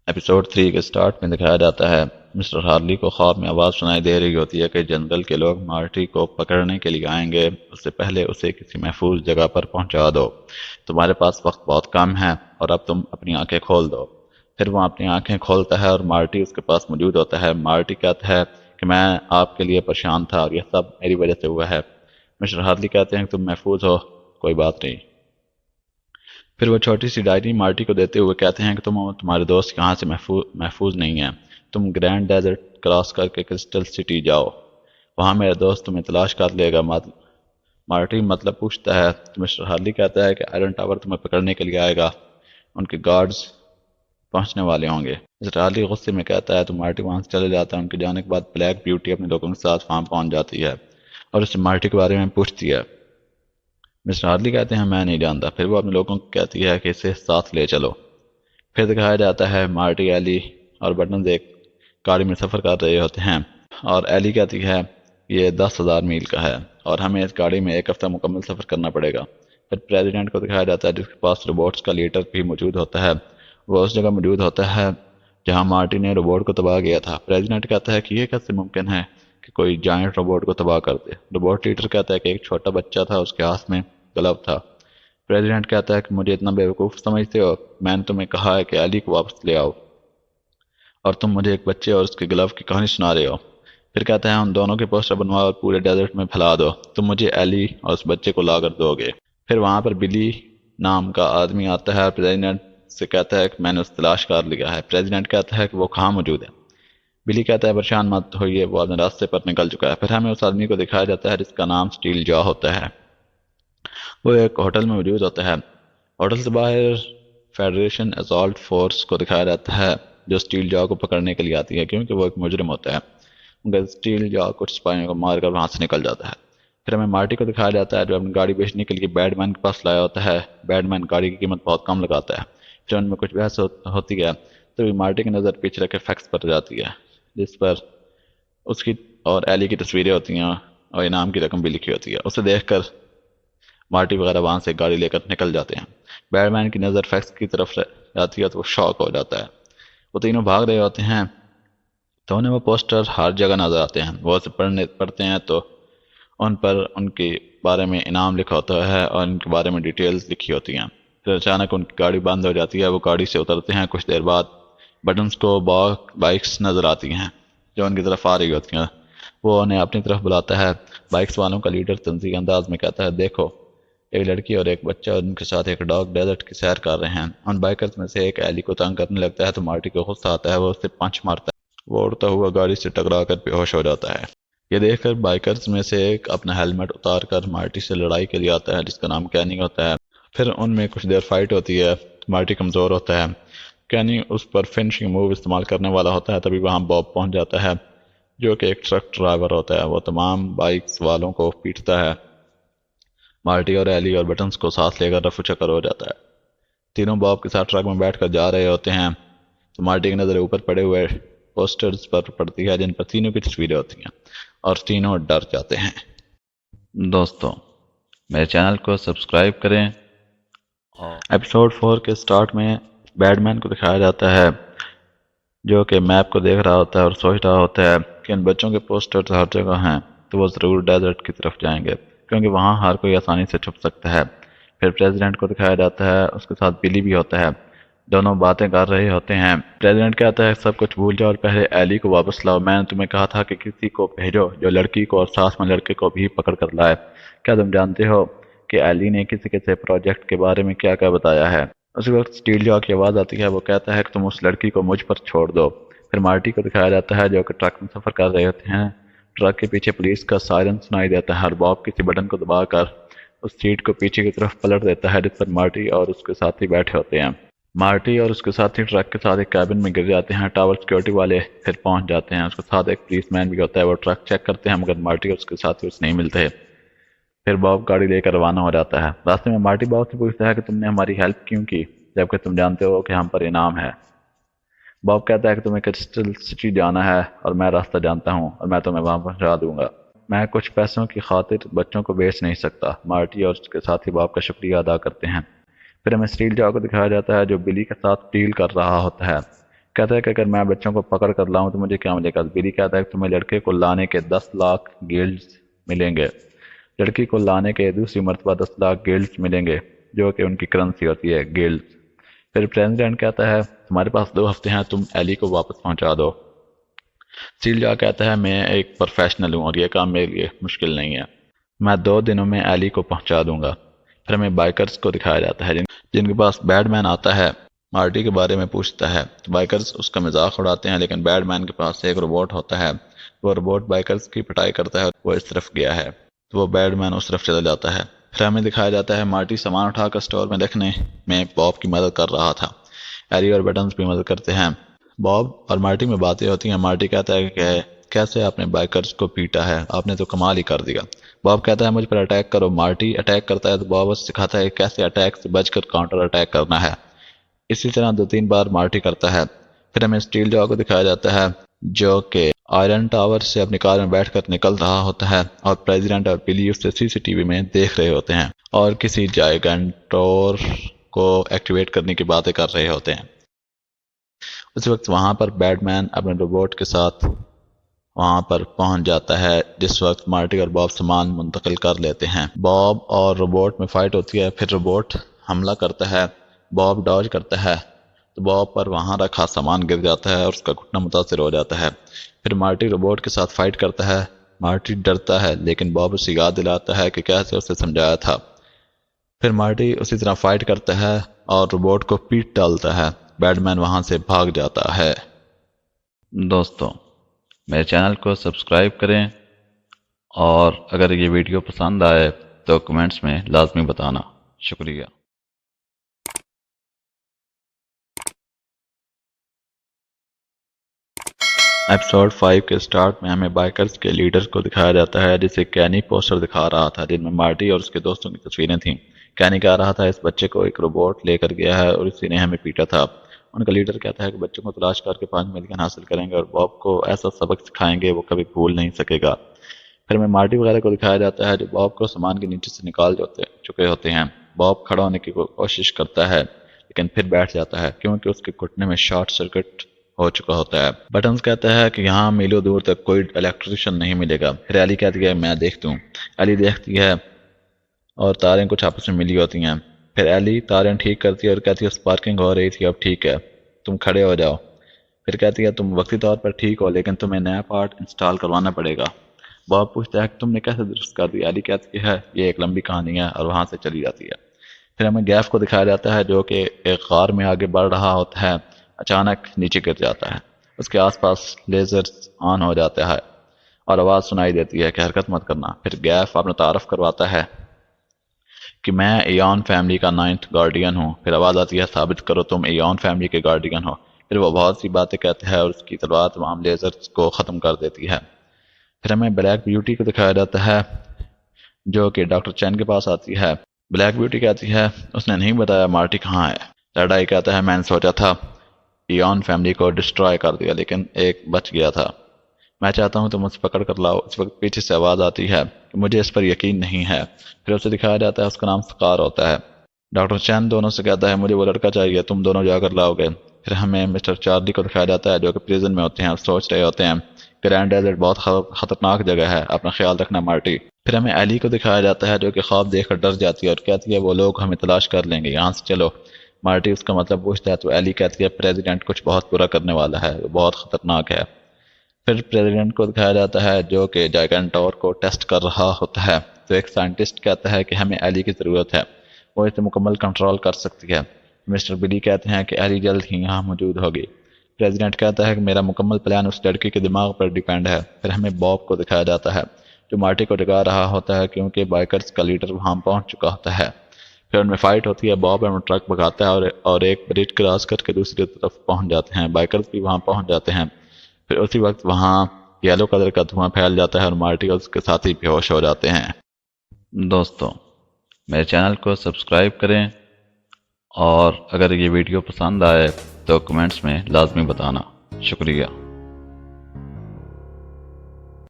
Episode 3 کے start میں دکھایا جاتا ہے مسٹر ہارلی کو خواب میں آواز سنائی دے رہی ہوتی ہے کہ جنگل کے لوگ مارٹی کو پکڑنے کے لیے آئیں گے، اس سے پہلے اسے کسی محفوظ جگہ پر پہنچا دو، تمہارے پاس وقت بہت کم ہے اور اب تم اپنی آنکھیں کھول دو۔ پھر وہ اپنی آنکھیں کھولتا ہے اور مارٹی اس کے پاس موجود ہوتا ہے۔ مارٹی کہتا ہے کہ میں آپ کے لیے پریشان تھا اور یہ سب میری وجہ سے ہوا ہے۔ مسٹر ہارلی کہتے ہیں کہ تم محفوظ ہو، کوئی بات نہیں۔ پھر وہ چھوٹی سی ڈائری مارٹی کو دیتے ہوئے کہتے ہیں کہ تم اور تمہارے دوست یہاں سے محفوظ نہیں ہیں، تم گرینڈ ڈیزرٹ کراس کر کے کرسٹل سٹی جاؤ، وہاں میرا دوست تمہیں تلاش کر لے گا۔ مارٹی مطلب پوچھتا ہے تو مسٹر ہارلی کہتا ہے کہ آئرن ٹاور تمہیں پکڑنے کے لیے آئے گا، ان کے گارڈز پہنچنے والے ہوں گے۔ مسٹر ہارلی غصے میں کہتا ہے تو مارٹی وہاں سے چلے جاتا ہے۔ ان کے جانے کے بعد بلیک بیوٹی اپنے لوگوں کے ساتھ وہاں پہنچ جاتی ہے اور اس سے مارٹی کے بارے میں پوچھتی ہے۔ مسٹر ہارلی کہتے ہیں میں نہیں جانتا۔ پھر وہ اپنے لوگوں کو کہتی ہے کہ اسے ساتھ لے چلو۔ پھر دکھایا جاتا ہے مارٹی، ایلی اور بٹنز ایک گاڑی میں سفر کر رہے ہوتے ہیں اور ایلی کہتی ہے یہ 10,000 میل کا ہے اور ہمیں اس گاڑی میں ایک ہفتہ مکمل سفر کرنا پڑے گا۔ پھر پریزیڈنٹ کو دکھایا جاتا ہے جس کے پاس روبوٹس کا لیڈر بھی موجود ہوتا ہے۔ وہ اس جگہ موجود ہوتا ہے جہاں مارٹی نے روبوٹ کو تباہ کیا تھا۔ پریزیڈنٹ کہتا ہے کہ یہ کیسے ممکن ہے کہ کوئی جائنٹ روبوٹ کو تباہ کر دے۔ روبوٹ لیڈر کہتا ہے کہ ایک چھوٹا بچہ تھا، اس کے ہاتھ میں گلو تھا۔ پریزیڈنٹ کہتا ہے کہ مجھے اتنا بیوقوف سمجھتے ہو، میں نے تمہیں کہا ہے کہ ایلی کو واپس لے آؤ اور تم مجھے ایک بچے اور اس کے گلو کی کہانی سنا رہے ہو۔ پھر کہتا ہے ان دونوں کے پوسٹر بنواؤ اور پورے ڈیزرٹ میں پھیلا دو، تم مجھے ایلی اور اس بچے کو لا کر دو گے۔ پھر وہاں پر بلی نام کا آدمی آتا ہے اور پریزیڈنٹ سے کہتا ہے کہ میں نے اس تلاش کر لیا ہے۔ پریزیڈنٹ کہتا ہے کہ وہ کہاں موجود ہے۔ بلی کہتا ہے پریشان مت ہوئیے، وہ اپنے راستے پر نکل چکا ہے۔ پھر ہمیں اس آدمی کو دکھایا جاتا ہے جس کا نام سٹیل جا ہوتا ہے۔ وہ ایک ہوٹل میں موجود ہوتا ہے۔ ہوٹل سے باہر فیڈریشن اسالٹ فورس کو دکھایا جاتا ہے جو سٹیل جا کو پکڑنے کے لیے آتی ہے کیونکہ وہ ایک مجرم ہوتا ہے۔ مگر سٹیل جا کچھ سپاہیوں کو مار کر وہاں سے نکل جاتا ہے۔ پھر ہمیں مارٹی کو دکھایا جاتا ہے جو اپنی گاڑی بیچنے کے لیے بیڈ مین کے پاس لایا ہوتا ہے۔ بیڈ مین گاڑی کی قیمت بہت کم لگاتا ہے۔ پھر ان میں کچھ بحث ہوتی ہے تو مارٹی کی نظر پیچھے رکھے فیکس پر جاتی ہے جس پر اس کی اور ایلی کی تصویریں ہوتی ہیں اور انعام کی رقم بھی لکھی ہوتی ہے۔ اسے دیکھ کر مارٹی وغیرہ وہاں سے گاڑی لے کر نکل جاتے ہیں۔ بیڈ مین کی نظر فیکس کی طرف جاتی ہے تو وہ شاک ہو جاتا ہے۔ وہ تینوں بھاگ رہے ہوتے ہیں تو انہیں وہ پوسٹر ہر جگہ نظر آتے ہیں۔ وہ اسے پڑھتے ہیں تو ان پر ان کے بارے میں انعام لکھا ہوتا ہے اور ان کے بارے میں ڈیٹیلز لکھی ہوتی ہیں۔ پھر اچانک ان کی گاڑی بند ہو جاتی ہے۔ وہ گاڑی سے اترتے ہیں۔ کچھ دیر بعد بٹنز کو بائکس نظر آتی ہیں جو ان کی طرف آ رہی ہوتی ہیں۔ وہ انہیں اپنی طرف بلاتا ہے۔ بائکس والوں کا لیڈر تنزیہ انداز میں کہتا ہے دیکھو، ایک لڑکی اور ایک بچہ اور ان کے ساتھ ایک ڈاگ ڈیزرٹ کی سیر کر رہے ہیں۔ ان بائکرز میں سے ایک ایلی کو تنگ کرنے لگتا ہے تو مارٹی کو غصہ آتا ہے۔ وہ اسے پنچ مارتا ہے۔ وہ اڑتا ہوا گاڑی سے ٹکرا کر بے ہوش ہو جاتا ہے۔ یہ دیکھ کر بائکرز میں سے ایک اپنا ہیلمٹ اتار کر مارٹی سے لڑائی کے لیے آتا ہے جس کا نام کینی ہوتا ہے۔ پھر ان میں کچھ دیر فائٹ ہوتی ہے۔ مارٹی کمزور ہوتا ہے۔ کینی اس پر فنشنگ موو استعمال کرنے والا ہوتا ہے۔ تبھی وہاں باب پہنچ جاتا ہے جو کہ ایک ٹرک ڈرائیور ہوتا ہے۔ وہ تمام بائکس والوں کو پیٹتا ہے۔ مارٹی اور ایلی اور بٹنز کو ساتھ لے کر رفو چکر ہو جاتا ہے۔ تینوں باب کے ساتھ ٹرک میں بیٹھ کر جا رہے ہوتے ہیں تو مارٹی کی نظر اوپر پڑے ہوئے پوسٹرز پر پڑتی ہے جن پر تینوں کی تصویریں ہوتی ہیں اور تینوں ڈر جاتے ہیں۔ دوستو، میرے چینل کو سبسکرائب کریں۔ ایپیسوڈ 4 کے سٹارٹ میں بیڈ مین کو دکھایا جاتا ہے جو کہ میپ کو دیکھ رہا ہوتا ہے اور سوچ رہا ہوتا ہے کہ ان بچوں کے پوسٹرز ہر جگہ ہیں تو وہ ضرور ڈیزرٹ کی طرف جائیں گے کیونکہ وہاں ہر کوئی آسانی سے چھپ سکتا ہے۔ پھر پریزیڈنٹ کو دکھایا جاتا ہے، اس کے ساتھ بلی بھی ہوتا ہے۔ دونوں باتیں کر رہے ہوتے ہیں۔ پریزیڈنٹ کہتا ہے سب کچھ بھول جاؤ اور پہلے ایلی کو واپس لاؤ۔ میں نے تمہیں کہا تھا کہ کسی کو بھیجو جو لڑکی کو اور ساتھ میں لڑکے کو بھی پکڑ کر لائے۔ کیا تم جانتے ہو کہ ایلی نے کسی پروجیکٹ کے بارے میں کیا کیا بتایا ہے؟ اسی وقت سٹیل جا کی آواز آتی ہے۔ وہ کہتا ہے کہ تم اس لڑکی کو مجھ پر چھوڑ دو۔ پھر مارٹی کو دکھایا جاتا ہے جو کہ ٹرک میں سفر کر رہے ہوتے ہیں۔ ٹرک کے پیچھے پولیس کا سائرن سنائی دیتا ہے اور باب کسی بٹن کو دبا کر اس سیٹ کو پیچھے کی طرف پلٹ دیتا ہے جس پر مارٹی اور اس کے ساتھی بیٹھے ہوتے ہیں۔ مارٹی اور اس کے ساتھی ٹرک کے ساتھ ایک کیبن میں گر جاتے ہیں۔ ٹاور سیکورٹی والے پھر پہنچ جاتے ہیں۔ اس کے ساتھ ایک پولیس مین بھی ہوتا ہے۔ وہ ٹرک چیک کرتے ہیں مگر مارٹی اور اس کے ساتھی اسے نہیں ملتے۔ پھر باب گاڑی لے کر روانہ ہو جاتا ہے۔ راستے میں مارٹی باب سے پوچھتا ہے کہ تم نے ہماری ہیلپ کیوں کی جبکہ تم جانتے ہو کہ ہم پر انعام ہے؟ باب کہتا ہے کہ تمہیں کرسٹل سٹی جانا ہے اور میں راستہ جانتا ہوں اور میں تمہیں وہاں پہنچا دوں گا۔ میں کچھ پیسوں کی خاطر بچوں کو بیچ نہیں سکتا۔ مارٹی اور اس کے ساتھی باب کا شکریہ ادا کرتے ہیں۔ پھر ہمیں سٹیل جا کو دکھایا جاتا ہے جو بلی کے ساتھ ڈیل کر رہا ہوتا ہے۔ کہتا ہے کہ اگر میں بچوں کو پکڑ کر لاؤں تو مجھے کیا ملے گا؟ بلی کہتا ہے کہ تمہیں لڑکے کو لانے کے 10 لاکھ گلڈز ملیں گے، لڑکی کو لانے کے دوسری مرتبہ 10 لاکھ گلڈز ملیں گے، جو کہ ان کی کرنسی ہوتی ہے، گلڈز۔ پھر پریزیڈنٹ کہتا ہے تمہارے پاس 2 ہفتے ہیں، تم ایلی کو واپس پہنچا دو۔ سیل جا کہتا ہے میں ایک پروفیشنل ہوں اور یہ کام میرے لیے مشکل نہیں ہے، میں 2 دنوں میں ایلی کو پہنچا دوں گا۔ پھر ہمیں بائکرز کو دکھایا جاتا ہے جن کے پاس بیڈ مین آتا ہے، مارٹی کے بارے میں پوچھتا ہے تو بائکرز اس کا مذاق اڑاتے ہیں، لیکن بیڈ مین کے پاس ایک روبوٹ ہوتا ہے، وہ روبوٹ بائکرز کی پٹائی کرتا ہے، وہ اس طرف گیا ہے تو وہ بیڈ مین اس طرف چلا جاتا ہے۔ پھر ہمیں دکھایا جاتا ہے مارٹی سامان اٹھا کر اسٹور میں رکھنے میں باب کی مدد کر رہا تھا، ایری اور بٹنز بھی مدد کرتے ہیں۔ باب اور مارٹی میں باتیں ہوتی ہیں، مارٹی کہتا ہے کہ کیسے آپ نے بائکرز کو پیٹا ہے، آپ نے تو کمال ہی کر دیا۔ باب کہتا ہے مجھ پر اٹیک کرو، مارٹی اٹیک کرتا ہے تو باب اس سکھاتا ہے کہ کیسے اٹیک سے بچ کر کاؤنٹر اٹیک کرنا ہے۔ اسی طرح 2-3 بار مارٹی کرتا ہے۔ پھر ہمیں اسٹیل جا کو دکھایا جاتا ہے جو کہ آئرن ٹاور سے اپنی کار میں بیٹھ کر نکل رہا ہوتا ہے اور پریزیڈنٹ اور بلی اسے CCTV میں دیکھ رہے ہوتے ہیں اور کسی جائگنٹور کو ایکٹیویٹ کرنے کی باتیں کر رہے ہوتے ہیں۔ اس وقت وہاں پر بیڈ مین اپنے روبوٹ کے ساتھ وہاں پر پہنچ جاتا ہے، جس وقت مارٹی اور باب سامان منتقل کر لیتے ہیں۔ باب اور روبوٹ میں فائٹ ہوتی ہے، پھر روبوٹ حملہ کرتا ہے، باب ڈاج کرتا ہے تو باب پر وہاں رکھا سامان گر جاتا ہے اور اس کا گھٹنا متاثر ہو جاتا ہے۔ پھر مارٹی روبوٹ کے ساتھ فائٹ کرتا ہے، مارٹی ڈرتا ہے لیکن باب اسے یاد دلاتا ہے کہ کیسے اسے سمجھایا تھا۔ پھر مارٹی اسی طرح فائٹ کرتا ہے اور روبوٹ کو پیٹ ڈالتا ہے، بیڈ مین وہاں سے بھاگ جاتا ہے۔ دوستو میرے چینل کو سبسکرائب کریں اور اگر یہ ویڈیو پسند آئے تو کمنٹس میں لازمی بتانا۔ شکریہ۔ ایپیسوڈ 5 کے سٹارٹ میں ہمیں بائکرز کے لیڈر کو دکھایا جاتا ہے جسے کینی پوسٹر دکھا رہا تھا جن میں مارٹی اور اس کے دوستوں کی تصویریں تھیں۔ کینی کہہ رہا تھا اس بچے کو ایک روبوٹ لے کر گیا ہے اور اسی نے ہمیں پیٹا تھا۔ ان کا لیڈر کہتا ہے کہ بچوں کو تلاش کر کے 5 ملین حاصل کریں گے اور باب کو ایسا سبق سکھائیں گے وہ کبھی بھول نہیں سکے گا۔ پھر ہمیں مارٹی وغیرہ کو دکھایا جاتا ہے جو باب کو سامان کے نیچے سے نکال چکے ہوتے ہیں۔ باب کھڑا ہونے کی کوشش کرتا ہے لیکن پھر بیٹھ جاتا ہے کیونکہ اس کے گھٹنے میں شارٹ سرکٹ ہو چکا ہوتا ہے۔ بٹنز کہتا ہے کہ یہاں میلوں دور تک کوئی الیکٹریشن نہیں ملے گا۔ پھر ایلی کہتی ہے میں دیکھتی ہوں۔ ایلی دیکھتی ہے اور تاریں کچھ آپس میں ملی ہوتی ہیں۔ پھر ایلی تاریں ٹھیک کرتی ہے اور کہتی ہے سپارکنگ ہو رہی تھی، اب ٹھیک ہے، تم کھڑے ہو جاؤ۔ پھر کہتی ہے تم وقتی طور پر ٹھیک ہو لیکن تمہیں نیا پارٹ انسٹال کروانا پڑے گا۔ باب پوچھتا ہے کہ تم نے کیسے درست کر دیا؟ ایلی کہتی ہے یہ ایک لمبی کہانی ہے اور وہاں سے چلی جاتی ہے۔ پھر ہمیں گیف کو دکھایا جاتا ہے جو کہ ایک غار میں آگے بڑھ رہا ہوتا ہے، اچانک نیچے گر جاتا ہے، اس کے آس پاس لیزر آن ہو جاتا ہے اور آواز سنائی دیتی ہے کہ حرکت مت کرنا۔ پھر گیف اپنا تعارف کرواتا ہے کہ میں ایون فیملی کا 9th گارڈین ہوں۔ پھر آواز آتی ہے ثابت کرو تم ایون فیملی کے گارڈین ہو۔ پھر وہ بہت سی باتیں کہتا ہے اور اس کی تلوار تمام لیزرز کو ختم کر دیتی ہے۔ پھر ہمیں بلیک بیوٹی کو دکھایا جاتا ہے جو کہ ڈاکٹر چین کے پاس آتی ہے۔ بلیک بیوٹی کہتی ہے اس نے نہیں بتایا مارٹی کہاں ہے۔ ریڈ آئی کہتا ہے میں نے سوچا تھا ایون فیملی کو ڈسٹرائے کر دیا لیکن ایک بچ گیا تھا، میں چاہتا ہوں تم اسے پکڑ کر لاؤ۔ اس وقت پیچھے سے آواز آتی ہے کہ مجھے اس پر یقین نہیں ہے۔ پھر اسے دکھایا جاتا ہے اس کا نام سکار ہوتا ہے۔ ڈاکٹر چین دونوں سے کہتا ہے مجھے وہ لڑکا چاہیے، تم دونوں جا کر لاؤ گے۔ پھر ہمیں مسٹر چارلی کو دکھایا جاتا ہے جو کہ پریزن میں ہوتے ہیں اور سوچ رہے ہوتے ہیں گرینڈ ڈیزرٹ بہت خطرناک جگہ ہے، اپنا خیال رکھنا مارٹی۔ پھر ہمیں ایلی کو دکھایا جاتا ہے جو کہ خواب دیکھ کر ڈر جاتی ہے اور کہتی ہے وہ لوگ ہمیں تلاش کر لیں گے، یہاں سے چلو۔ مارٹی اس کا مطلب پوچھتا ہے تو ایلی کہتی ہے پریزیڈنٹ کچھ بہت برا کرنے والا ہے، وہ بہت خطرناک ہے۔ پھر پریزیڈنٹ کو دکھایا جاتا ہے جو کہ جائگنٹور کو ٹیسٹ کر رہا ہوتا ہے تو ایک سائنٹسٹ کہتا ہے کہ ہمیں ایلی کی ضرورت ہے، وہ اسے مکمل کنٹرول کر سکتی ہے۔ مسٹر بلی کہتے ہیں کہ ایلی جلد ہی یہاں موجود ہوگی۔ پریزیڈنٹ کہتا ہے کہ میرا مکمل پلان اس لڑکی کے دماغ پر ڈیپینڈ ہے۔ پھر ہمیں باب کو دکھایا جاتا ہے جو مارٹی کو جگا رہا ہوتا ہے کیونکہ بائکرز کا لیڈر وہاں پہنچ چکا ہوتا ہے۔ پھر ان میں فائٹ ہوتی ہے، باب اپنا ٹرک بھگاتا ہے اور ایک برج کراس کر کے دوسری طرف پہنچ جاتے ہیں، بائکرز بھی وہاں پہنچ جاتے ہیں۔ پھر اسی وقت وہاں یلو کلر کا دھواں پھیل جاتا ہے اور مارٹی اور اس کے ساتھی بے ہوش ہو جاتے ہیں۔ دوستو میرے چینل کو سبسکرائب کریں اور اگر یہ ویڈیو پسند آئے تو کمنٹس میں لازمی بتانا۔ شکریہ۔